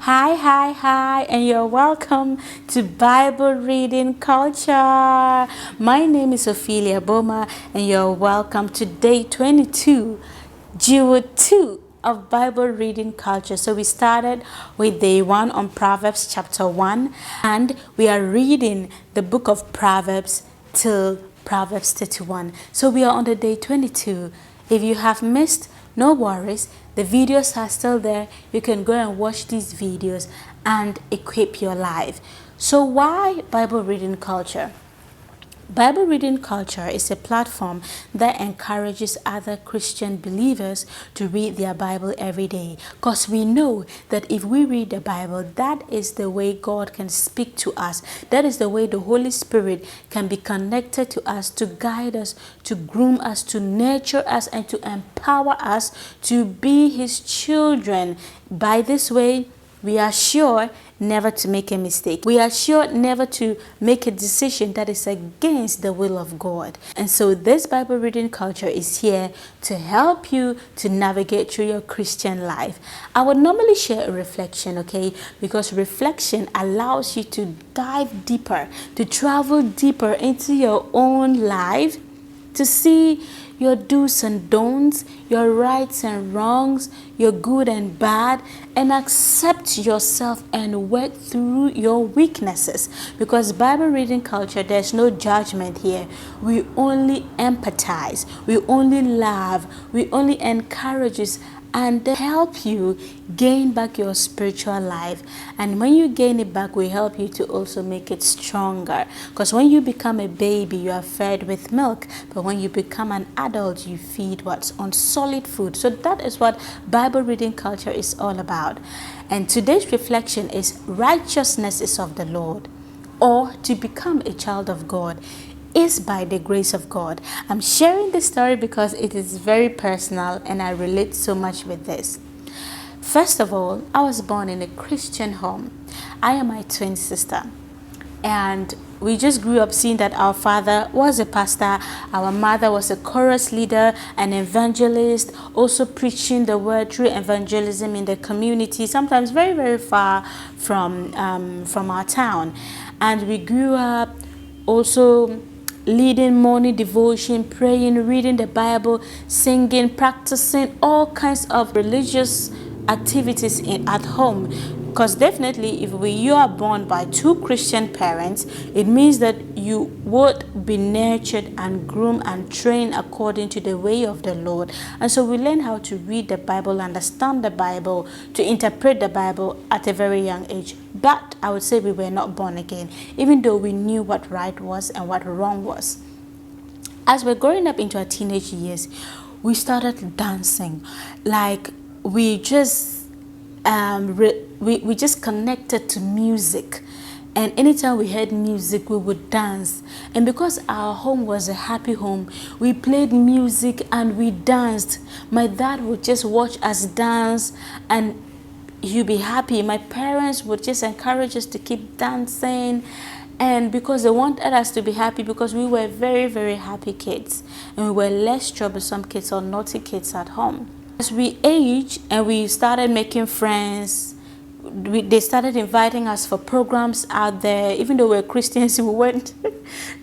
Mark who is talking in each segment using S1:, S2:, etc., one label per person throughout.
S1: Hi, and you're welcome to Bible Reading Culture. My name is Ophelia Boma, and you're welcome to day 22, Jewel 2 of Bible Reading Culture. So we started with day 1 on Proverbs chapter 1, and we are reading the book of Proverbs till Proverbs 31. So we are on the day 22. If you have missed, no worries, the videos are still there. You can go and watch these videos and equip your life. So why Bible Reading Culture? Bible Reading Culture is a platform that encourages other Christian believers to read their Bible every day, because we know that if we read the Bible, that is the way God can speak to us. That is the way the Holy Spirit can be connected to us, to guide us, to groom us, to nurture us, and to empower us to be His children. By this way, we are sure never to make a mistake. We are sure never to make a decision that is against the will of God. And so this Bible Reading Culture is here to help you to navigate through your Christian life. I would normally share a reflection, okay? Because reflection allows you to dive deeper, to travel deeper into your own life, to see your do's and don'ts, your rights and wrongs, your good and bad, and accept yourself and work through your weaknesses. Because Bible Reading Culture, there's no judgment here. We only empathize, we only love, we only encourage and help you gain back your spiritual life. And when you gain it back, we help you to also make it stronger. Because when you become a baby, you are fed with milk. But when you become an adult, you feed what's on solid food. So that is what Bible Reading Culture is all about. And today's reflection is righteousness is of the Lord, or to become a child of God is by the grace of God. I'm sharing this story because it is very personal and I relate so much with this. First of all, I was born in a Christian home. I am my twin sister, and we just grew up seeing that our father was a pastor, our mother was a chorus leader, an evangelist, also preaching the word through evangelism in the community, sometimes very, very far from our town. And we grew up also leading morning devotion, praying, reading the Bible, singing, practicing all kinds of religious activities at home. Because definitely if you are born by two Christian parents, it means that you would be nurtured and groomed and trained according to the way of the Lord. And so we learn how to read the Bible, understand the Bible, to interpret the Bible at a very young age. But I would say we were not born again, even though we knew what right was and what wrong was. As we're growing up into our teenage years, we started dancing. Like we just we just connected to music, and anytime we heard music we would dance. And because our home was a happy home, we played music and we danced. My dad would just watch us dance and he'd be happy. My parents would just encourage us to keep dancing, and because they wanted us to be happy, because we were very, very happy kids and we were less troublesome kids or naughty kids at home. As we aged and we started making friends, they started inviting us for programs out there. Even though we're Christians, we went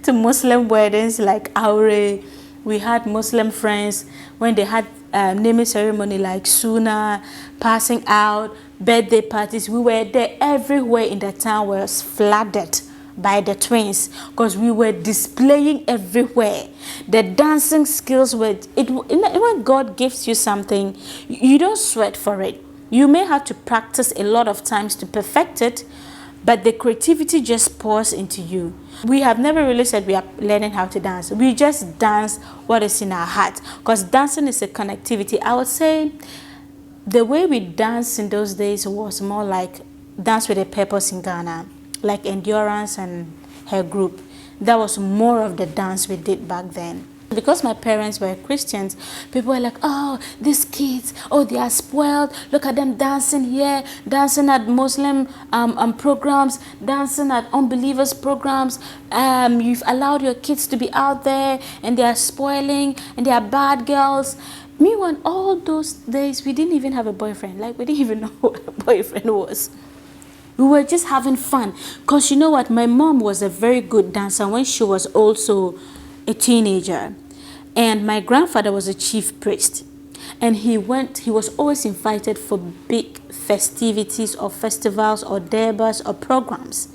S1: to Muslim weddings like Aure. We had Muslim friends when they had naming ceremony like Suna, passing out, birthday parties. We were there. Everywhere in the town was flooded by the twins because we were displaying everywhere. The dancing skills were when God gives you something, you don't sweat for it. You may have to practice a lot of times to perfect it, but the creativity just pours into you. We have never really said we are learning how to dance. We just dance what is in our heart, because dancing is a connectivity. I would say the way we danced in those days was more like dance with a purpose in Ghana, like Endurance and her group. That was more of the dance we did back then. Because my parents were Christians, people were like, oh, these kids, oh, they are spoiled. Look at them dancing here, dancing at Muslim programs, dancing at unbelievers programs. You've allowed your kids to be out there and they are spoiling and they are bad girls. Meanwhile, all those days, we didn't even have a boyfriend. Like, we didn't even know what a boyfriend was. We were just having fun. Because you know what? My mom was a very good dancer when she was also a teenager. And my grandfather was a chief priest. And he was always invited for big festivities or festivals or derbas or programs.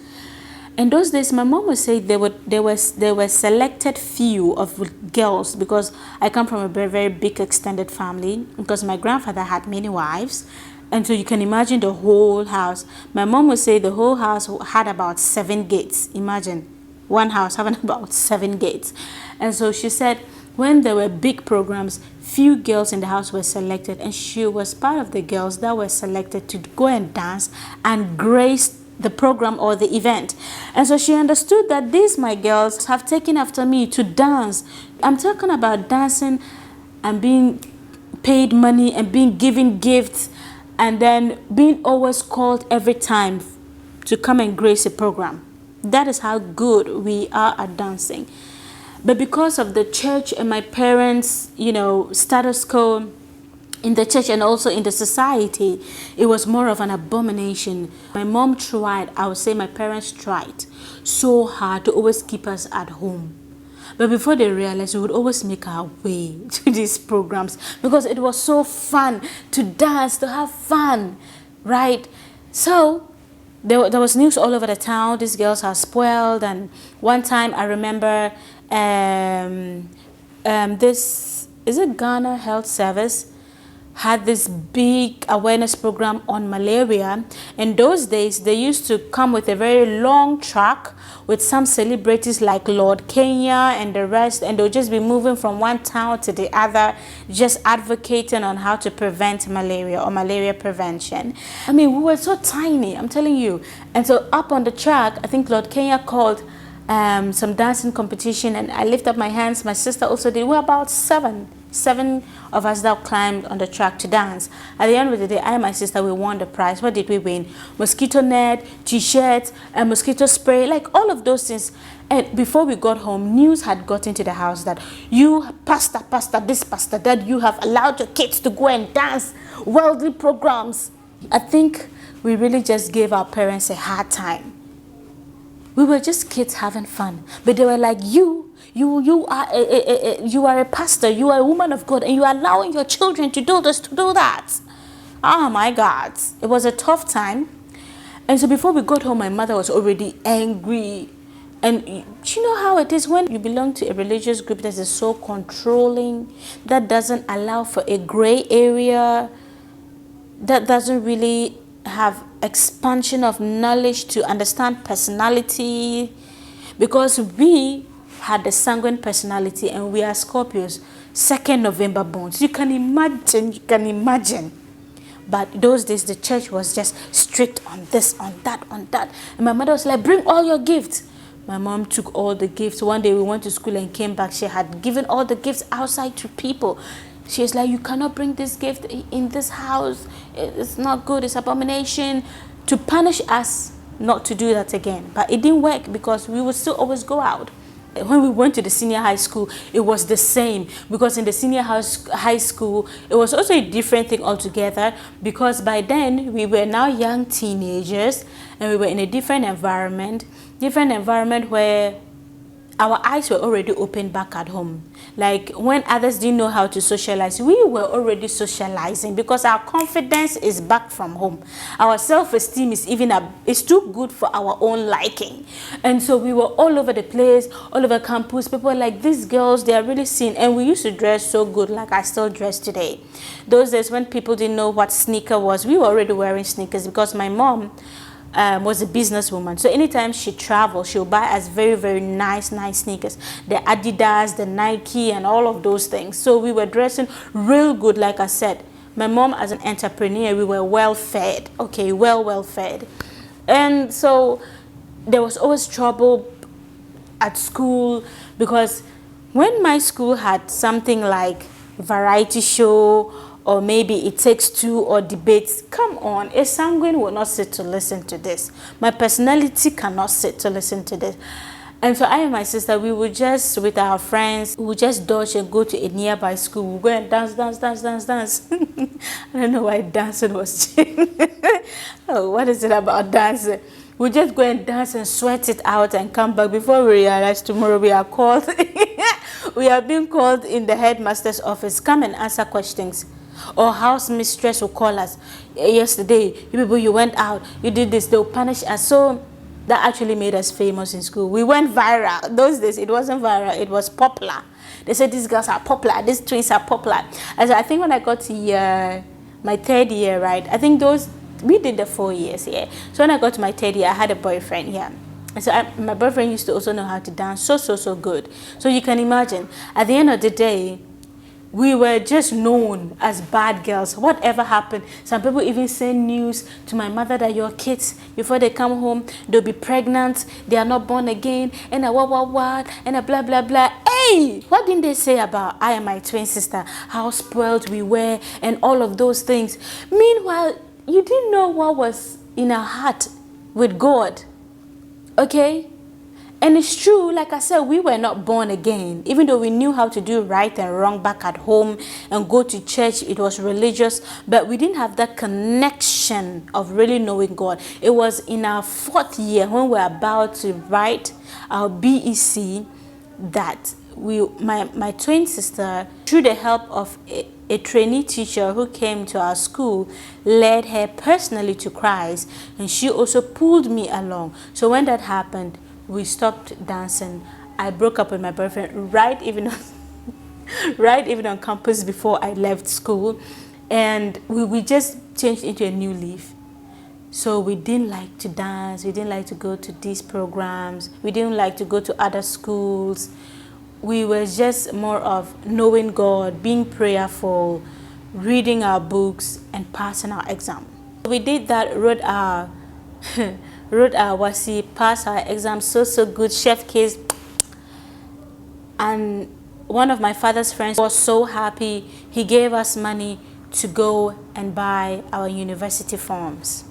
S1: In those days, my mom would say there were selected few of girls, because I come from a very, very big extended family, because my grandfather had many wives. And so you can imagine the whole house. My mom would say the whole house had about 7 gates. Imagine one house having about 7 gates. And so she said when there were big programs, few girls in the house were selected, and she was part of the girls that were selected to go and dance and grace the program or the event. And so she understood that these my girls have taken after me to dance. I'm talking about dancing and being paid money and being given gifts, and then being always called every time to come and grace a program. That is how good we are at dancing. But because of the church and my parents, status quo in the church and also in the society, it was more of an abomination. My mom tried, I would say my parents tried so hard to always keep us at home. But before they realized, we would always make our way to these programs because it was so fun to dance, to have fun, right? So there was news all over the town. These girls are spoiled. And one time I remember this, is it Ghana Health Service, had this big awareness program on malaria. In those days, they used to come with a very long truck with some celebrities like Lord Kenya and the rest, and they'll just be moving from one town to the other, just advocating on how to prevent malaria or malaria prevention. I mean, we were so tiny, I'm telling you. And so up on the track, I think Lord Kenya called some dancing competition, and I lift up my hands. My sister also did. We were about seven of us that climbed on the track to dance. At the end of the day, I and my sister, we won the prize. What did we win? Mosquito net, t-shirts, and mosquito spray, like all of those things. And before we got home, news had got into the house that you, pastor, this, pastor, that you have allowed your kids to go and dance worldly programs. I think we really just gave our parents a hard time. We were just kids having fun, but they were like, you are a pastor, you are a woman of God, and you are allowing your children to do this, to do that. Oh my God, it was a tough time. And so before we got home, my mother was already angry. And do you know how it is when you belong to a religious group that is so controlling, that doesn't allow for a gray area, that doesn't really have expansion of knowledge to understand personality, because we had the sanguine personality and we are Scorpios, 2nd November borns. You can imagine. But those days the church was just strict on this, on that, on that. And my mother was like, bring all your gifts. My mom took all the gifts. One day we went to school and came back. She had given all the gifts outside to people. She was like, you cannot bring this gift in this house. It's not good. It's abomination. To punish us not to do that again. But it didn't work because we would still always go out. When we went to the senior high school, it was the same, because in the senior high school, it was also a different thing altogether, because by then we were now young teenagers and we were in a different environment where our eyes were already open back at home. Like when others didn't know how to socialize, we were already socializing because our confidence is back from home. Our self-esteem is it's too good for our own liking. And so we were all over the place, all over campus. People were like, these girls, they are really seen. And we used to dress so good, like I still dress today. Those days when people didn't know what sneaker was, we were already wearing sneakers because my mom was a businesswoman. So anytime she traveled, she'll buy us very, very nice sneakers. The Adidas, the Nike, and all of those things. So we were dressing real good, like I said. My mom, as an entrepreneur, we were well fed. Okay, well fed. And so there was always trouble at school, because when my school had something like variety show, or maybe It Takes Two, or debates, come on, a sanguine will not sit to listen to this. My personality cannot sit to listen to this. And so I and my sister, we would just, with our friends, we would just dodge and go to a nearby school. We'll go and dance, dance, dance, dance, dance. I don't know why dancing was changing. Oh, what is it about dancing? We just go and dance and sweat it out and come back before we realize tomorrow we are called. We are being called in the headmaster's office. Come and answer questions. Or house mistress will call us. Yesterday, you people, you went out, you did this, they'll punish us. So that actually made us famous in school. We went viral. Those days, it wasn't viral, it was popular. They said these girls are popular, these twins are popular. And so I think when I got to my third year, right, I think we did the 4 years, yeah. So when I got to my third year, I had a boyfriend, yeah. And so my boyfriend used to also know how to dance so good. So you can imagine, at the end of the day, we were just known as bad girls. Whatever happened, some people even send news to my mother that your kids, before they come home, they'll be pregnant, they are not born again, and a what, and a blah, blah, blah. Hey, what didn't they say about I and my twin sister, how spoiled we were, and all of those things? Meanwhile, you didn't know what was in our heart with God, okay? And it's true, like I said, we were not born again. Even though we knew how to do right and wrong back at home and go to church, it was religious, but we didn't have that connection of really knowing God. It was in our 4th year when we were about to write our BEC that my twin sister, through the help of a trainee teacher who came to our school, led her personally to Christ, and she also pulled me along. So when that happened, we stopped dancing. I broke up with my boyfriend right even on campus before I left school, and we just changed into a new leaf. So we didn't like to dance, we didn't like to go to these programs, we didn't like to go to other schools. We were just more of knowing God, being prayerful, reading our books, and passing our exam. We did that, wrote our WASI, passed our exam so good, chef case. And one of my father's friends was so happy, he gave us money to go and buy our university forms.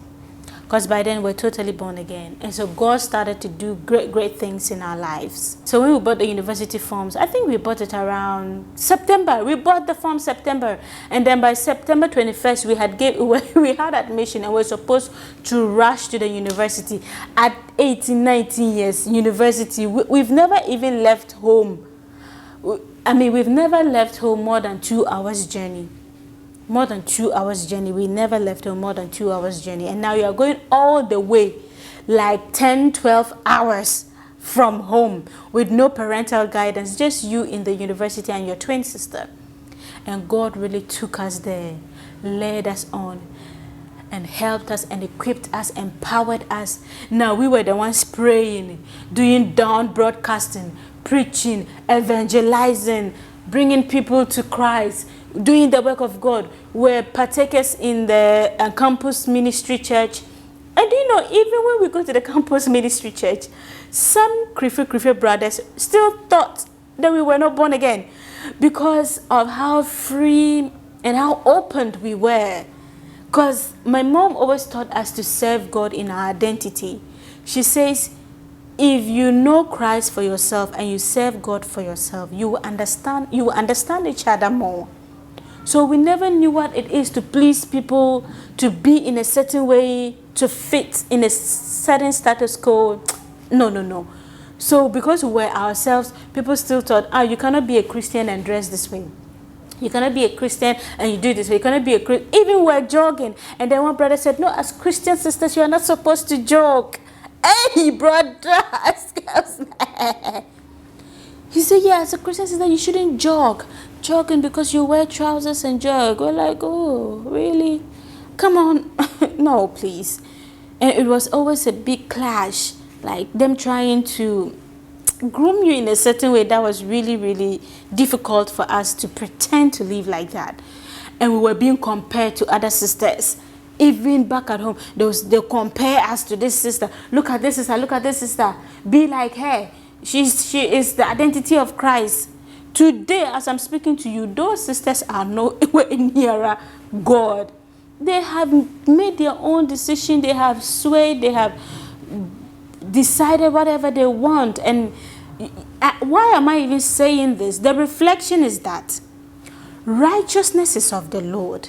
S1: Because by then we're totally born again. And so God started to do great things in our lives. So when we bought the university forms, I think we bought it around September. We bought the form September. And then by September 21st, we had admission and we're supposed to rush to the university. At 18, 19 years, university, we've never even left home. We've never left home more than 2 hours journey. More than 2 hours journey. We never left home more than 2 hours journey. And now you are going all the way, like 10, 12 hours from home with no parental guidance, just you in the university and your twin sister. And God really took us there, led us on, and helped us and equipped us, empowered us. Now we were the ones praying, doing dawn broadcasting, preaching, evangelizing, bringing people to Christ, doing the work of God. We're partakers in the campus ministry church. And you know, even when we go to the campus ministry church, some Krifi brothers still thought that we were not born again because of how free and how open we were. Because my mom always taught us to serve God in our identity. She says, if you know Christ for yourself and you serve God for yourself, you will understand each other more. So we never knew what it is to please people, to be in a certain way, to fit in a certain status quo. No. So because we were ourselves, people still thought, you cannot be a Christian and dress this way. You cannot be a Christian and you do this way. You cannot be a Christian. Even we're jogging. And then one brother said, no, as Christian sisters, you are not supposed to jog. Hey, brother. He said, yeah, as a Christian sister, you shouldn't jog. Jogging because you wear trousers and jog. We're like, oh, really? Come on. No, please. And it was always a big clash, like them trying to groom you in a certain way that was really difficult for us to pretend to live like that. And we were being compared to other sisters. Even back at home, they compare us to this sister. Look at this sister, look at this sister. Be like her. She is the identity of Christ. Today, as I'm speaking to you, those sisters are nowhere nearer God. They have made their own decision. They have swayed. They have decided whatever they want. And why am I even saying this? The reflection is that righteousness is of the Lord,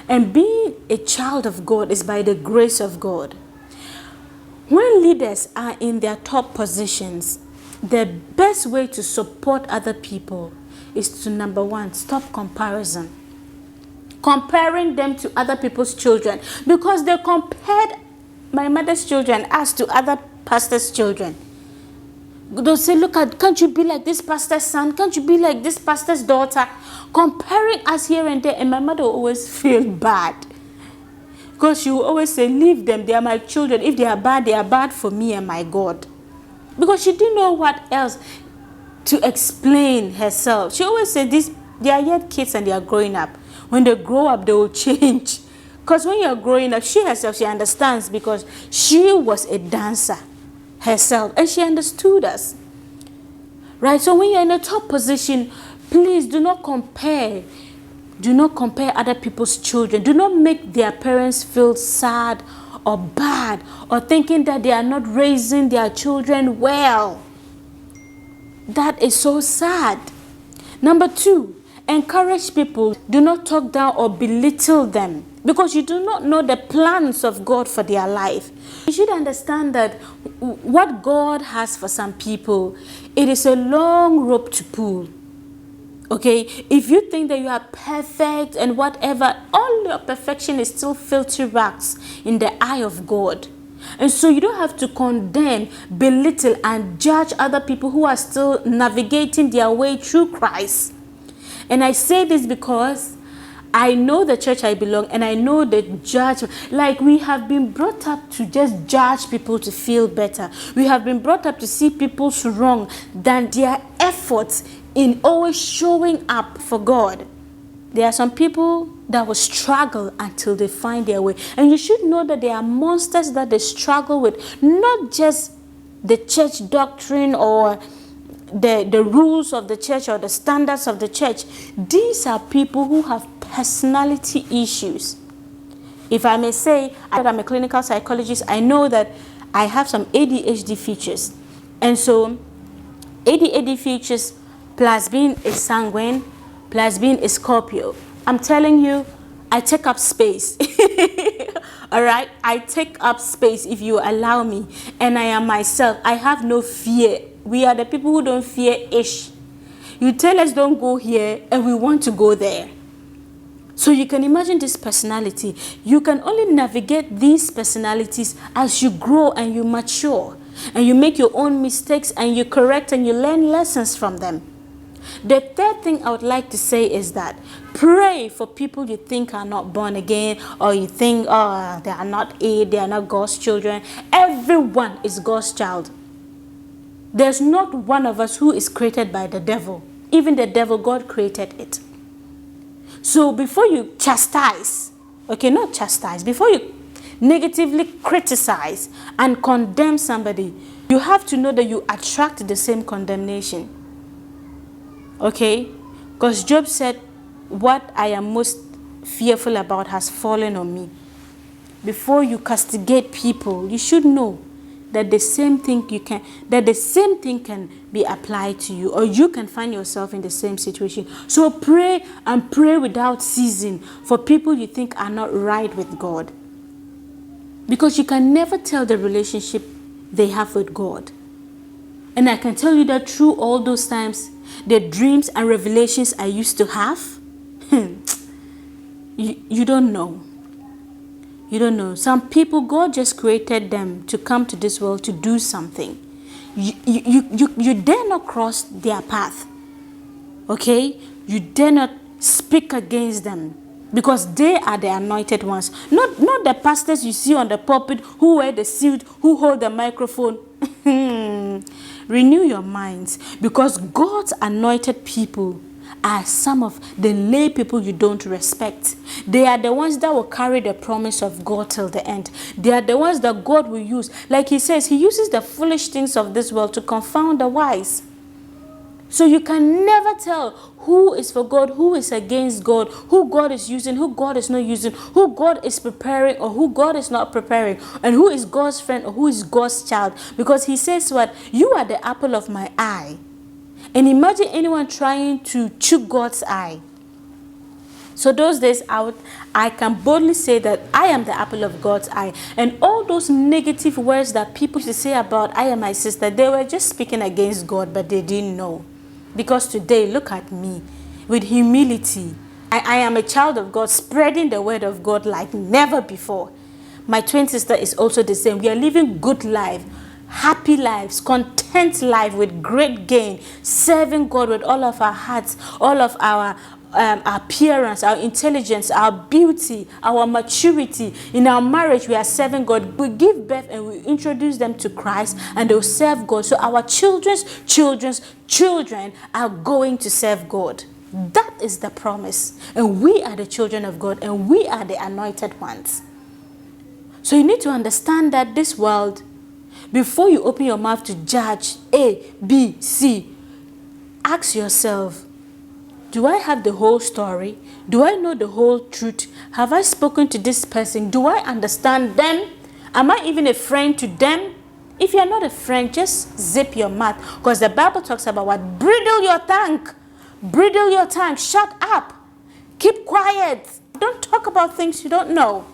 S1: and being a child of God is by the grace of God. When leaders are in their top positions, the best way to support other people is to, number one, stop comparing them to other people's children, because they compared my mother's children as to other pastors' children. They'll say, look at, can't you be like this pastor's son? Can't you be like this pastor's daughter? Comparing us here and there. And my mother will always feel bad, because she will always say, leave them, they are my children. If they are bad for me and my God. Because she didn't know what else to explain herself. She always said, they are yet kids and they are growing up. When they grow up, they will change. Because when you are growing up, she herself, she understands, because she was a dancer herself and she understood us. Right? So when you're in a top position, please do not compare. Do not compare other people's children. Do not make their parents feel sad or bad, or thinking that they are not raising their children well. That is so sad. Number two, encourage people. Do not talk down or belittle them, because you do not know the plans of God for their life. You should understand that what God has for some people, it is a long rope to pull. Okay, if you think that you are perfect and whatever, all your perfection is still filthy rags in the eye of God. And so you don't have to condemn, belittle, and judge other people who are still navigating their way through Christ. And I say this because I know the church I belong, and I know the judgment. Like, we have been brought up to just judge people to feel better. We have been brought up to see people's wrong than their efforts in always showing up for God. There are some people that will struggle until they find their way. And you should know that there are monsters that they struggle with, not just the church doctrine or the rules of the church or the standards of the church. These are people who have personality issues. If I may say, I'm a clinical psychologist, I know that I have some ADHD features. And so ADHD features plus being a sanguine, plus being a Scorpio, I'm telling you, I take up space. All right, I take up space if you allow me, and I am myself. I have no fear. We are the people who don't fear ish. You tell us don't go here, and we want to go there. So you can imagine this personality. You can only navigate these personalities as you grow and you mature, and you make your own mistakes, and you correct and you learn lessons from them. The third thing I would like to say is that pray for people you think are not born again, or you think, oh, they are not they are not God's children. Everyone is God's child. There's not one of us who is created by the devil. Even the devil, God created it. So before you chastise, okay, not chastise, before you negatively criticize and condemn somebody, you have to know that you attract the same condemnation. Okay, because Job said, what I am most fearful about has fallen on me. Before you castigate people, you should know that the same thing can be applied to you, or you can find yourself in the same situation. So pray, and pray without ceasing for people you think are not right with God, because you can never tell the relationship they have with God. And I can tell you that through all those times, the dreams and revelations I used to have, you don't know. You don't know. Some people, God just created them to come to this world to do something. You dare not cross their path. Okay? You dare not speak against them, because they are the anointed ones. Not the pastors you see on the pulpit who wear the suit, who hold the microphone. Renew your minds, because God's anointed people are some of the lay people you don't respect. They are the ones that will carry the promise of God till the end. They are the ones that God will use. Like he says, he uses the foolish things of this world to confound the wise. So you can never tell who is for God, who is against God, who God is using, who God is not using, who God is preparing or who God is not preparing, and who is God's friend or who is God's child. Because he says what? You are the apple of my eye. And imagine anyone trying to chew God's eye. So those days I can boldly say that I am the apple of God's eye. And all those negative words that people should say about I and my sister, they were just speaking against God, but they didn't know. Because today, look at me, with humility. I am a child of God, spreading the word of God like never before. My twin sister is also the same. We are living good life, happy lives, content life with great gain, serving God with all of our hearts, all of our appearance, our intelligence, our beauty, our maturity. In our marriage, we are serving God. We give birth and we introduce them to Christ and they'll serve God. So our children's children are going to serve God. That is the promise. And we are the children of God and we are the anointed ones. So you need to understand that this world, before you open your mouth to judge A, B, C, ask yourself, do I have the whole story? Do I know the whole truth? Have I spoken to this person? Do I understand them? Am I even a friend to them? If you're not a friend, just zip your mouth. Because the Bible talks about what? Bridle your tongue. Bridle your tongue. Shut up. Keep quiet. Don't talk about things you don't know.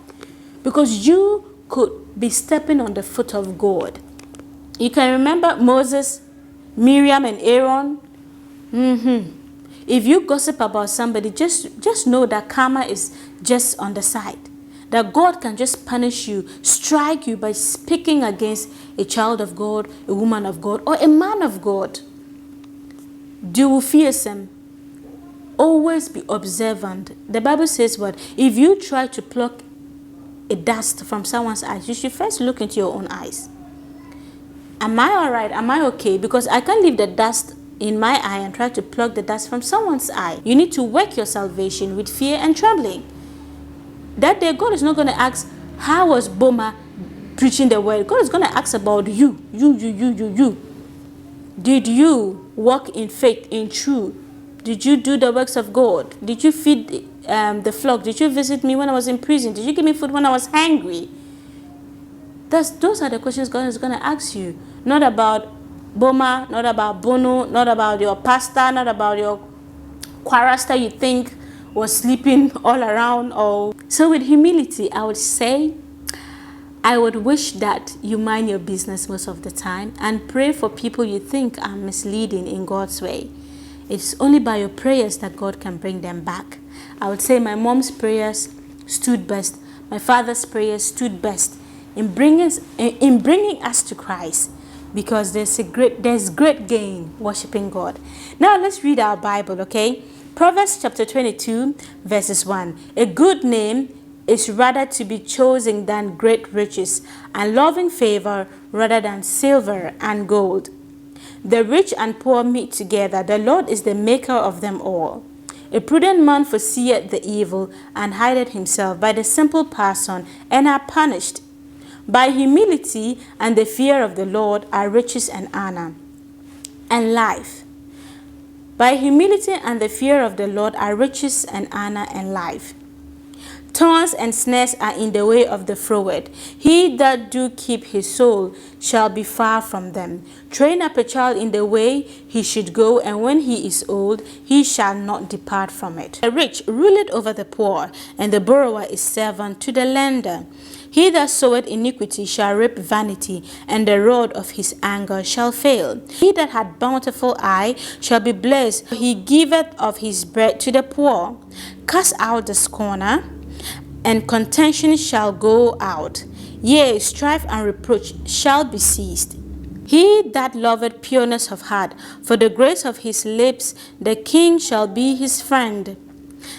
S1: Because you could be stepping on the foot of God. You can remember Moses, Miriam, and Aaron. If you gossip about somebody, just know that karma is just on the side. That God can just punish you, strike you by speaking against a child of God, a woman of God, or a man of God. Do fearsome. Always be observant. The Bible says what? If you try to pluck a dust from someone's eyes, you should first look into your own eyes. Am I all right? Am I okay? Because I can't leave the dust in my eye and try to pluck the dust from someone's eye. You need to work your salvation with fear and trembling. That day, God is not going to ask, how was Boma preaching the word? God is going to ask about you. You. Did you walk in faith, in truth? Did you do the works of God? Did you feed the flock? Did you visit me when I was in prison? Did you give me food when I was hungry? Those are the questions God is going to ask you. Not about Boma, not about Bono, not about your pastor, not about your chorister you think was sleeping all around. So with humility, I would say, I would wish that you mind your business most of the time and pray for people you think are misleading in God's way. It's only by your prayers that God can bring them back. I would say my mom's prayers stood best. My father's prayers stood best in bringing us to Christ. Because there's great gain worshiping God. Now let's read our Bible, okay? Proverbs chapter 22, verses 1. A good name is rather to be chosen than great riches, and loving favor rather than silver and gold. The rich and poor meet together. The Lord is the maker of them all. A prudent man foreseeth the evil, and hideth himself by the simple person, and are punished. By humility and the fear of the Lord are riches and honor and life. By humility and the fear of the Lord are riches and honor and life. Thorns and snares are in the way of the froward. He that do keep his soul shall be far from them. Train up a child in the way he should go, and when he is old, he shall not depart from it. The rich ruleth over the poor, and the borrower is servant to the lender. He that soweth iniquity shall reap vanity, and the rod of his anger shall fail. He that hath bountiful eye shall be blessed. He giveth of his bread to the poor. Cast out the scorner, and contention shall go out. Yea, strife and reproach shall be ceased. He that loveth pureness of heart, for the grace of his lips, the king shall be his friend.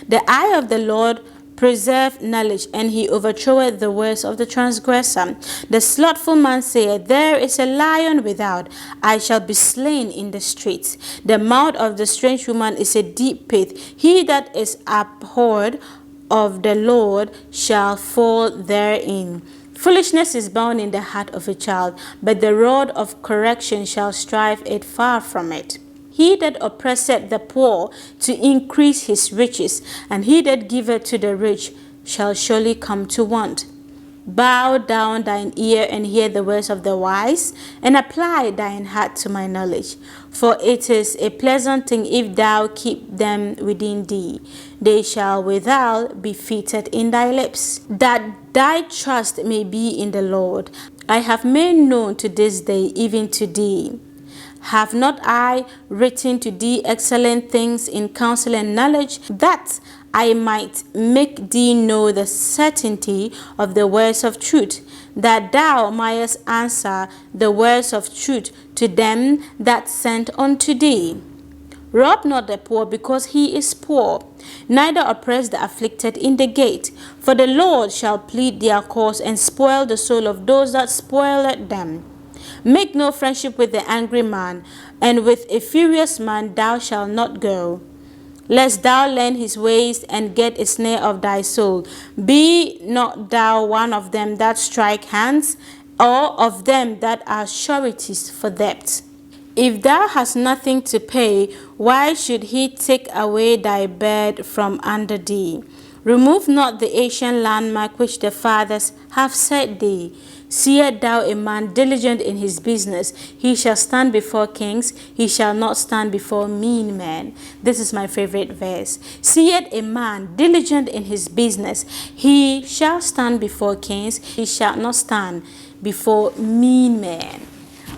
S1: The eye of the Lord preserve knowledge, and he overthroweth the words of the transgressor. The slothful man saith, there is a lion without, I shall be slain in the streets. The mouth of the strange woman is a deep pit. He that is abhorred of the Lord shall fall therein. Foolishness is bound in the heart of a child, but the rod of correction shall strive it far from it. He that oppresseth the poor to increase his riches, and he that giveth to the rich shall surely come to want. Bow down thine ear and hear the words of the wise, and apply thine heart to my knowledge. For it is a pleasant thing if thou keep them within thee. They shall withal be fitted in thy lips. That thy trust may be in the Lord. I have made known to this day, even to thee. Have not I written to thee excellent things in counsel and knowledge, that I might make thee know the certainty of the words of truth, that thou mightest answer the words of truth to them that sent unto thee? Rob not the poor because he is poor, neither oppress the afflicted in the gate. For the Lord shall plead their cause, and spoil the soul of those that spoileth them. Make no friendship with the angry man, and with a furious man thou shalt not go, lest thou learn his ways and get a snare of thy soul. Be not thou one of them that strike hands, or of them that are sureties for debt. If thou hast nothing to pay, why should he take away thy bed from under thee? Remove not the ancient landmark which the fathers have set thee. Seest thou a man diligent in his business, he shall stand before kings, he shall not stand before mean men. This is my favorite verse. Seest a man diligent in his business, he shall stand before kings, he shall not stand before mean men.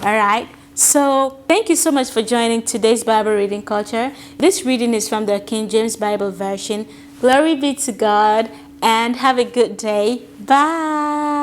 S1: All right. So thank you so much for joining today's Bible reading culture. This reading is from the King James Bible version. Glory be to God, and have a good day. Bye.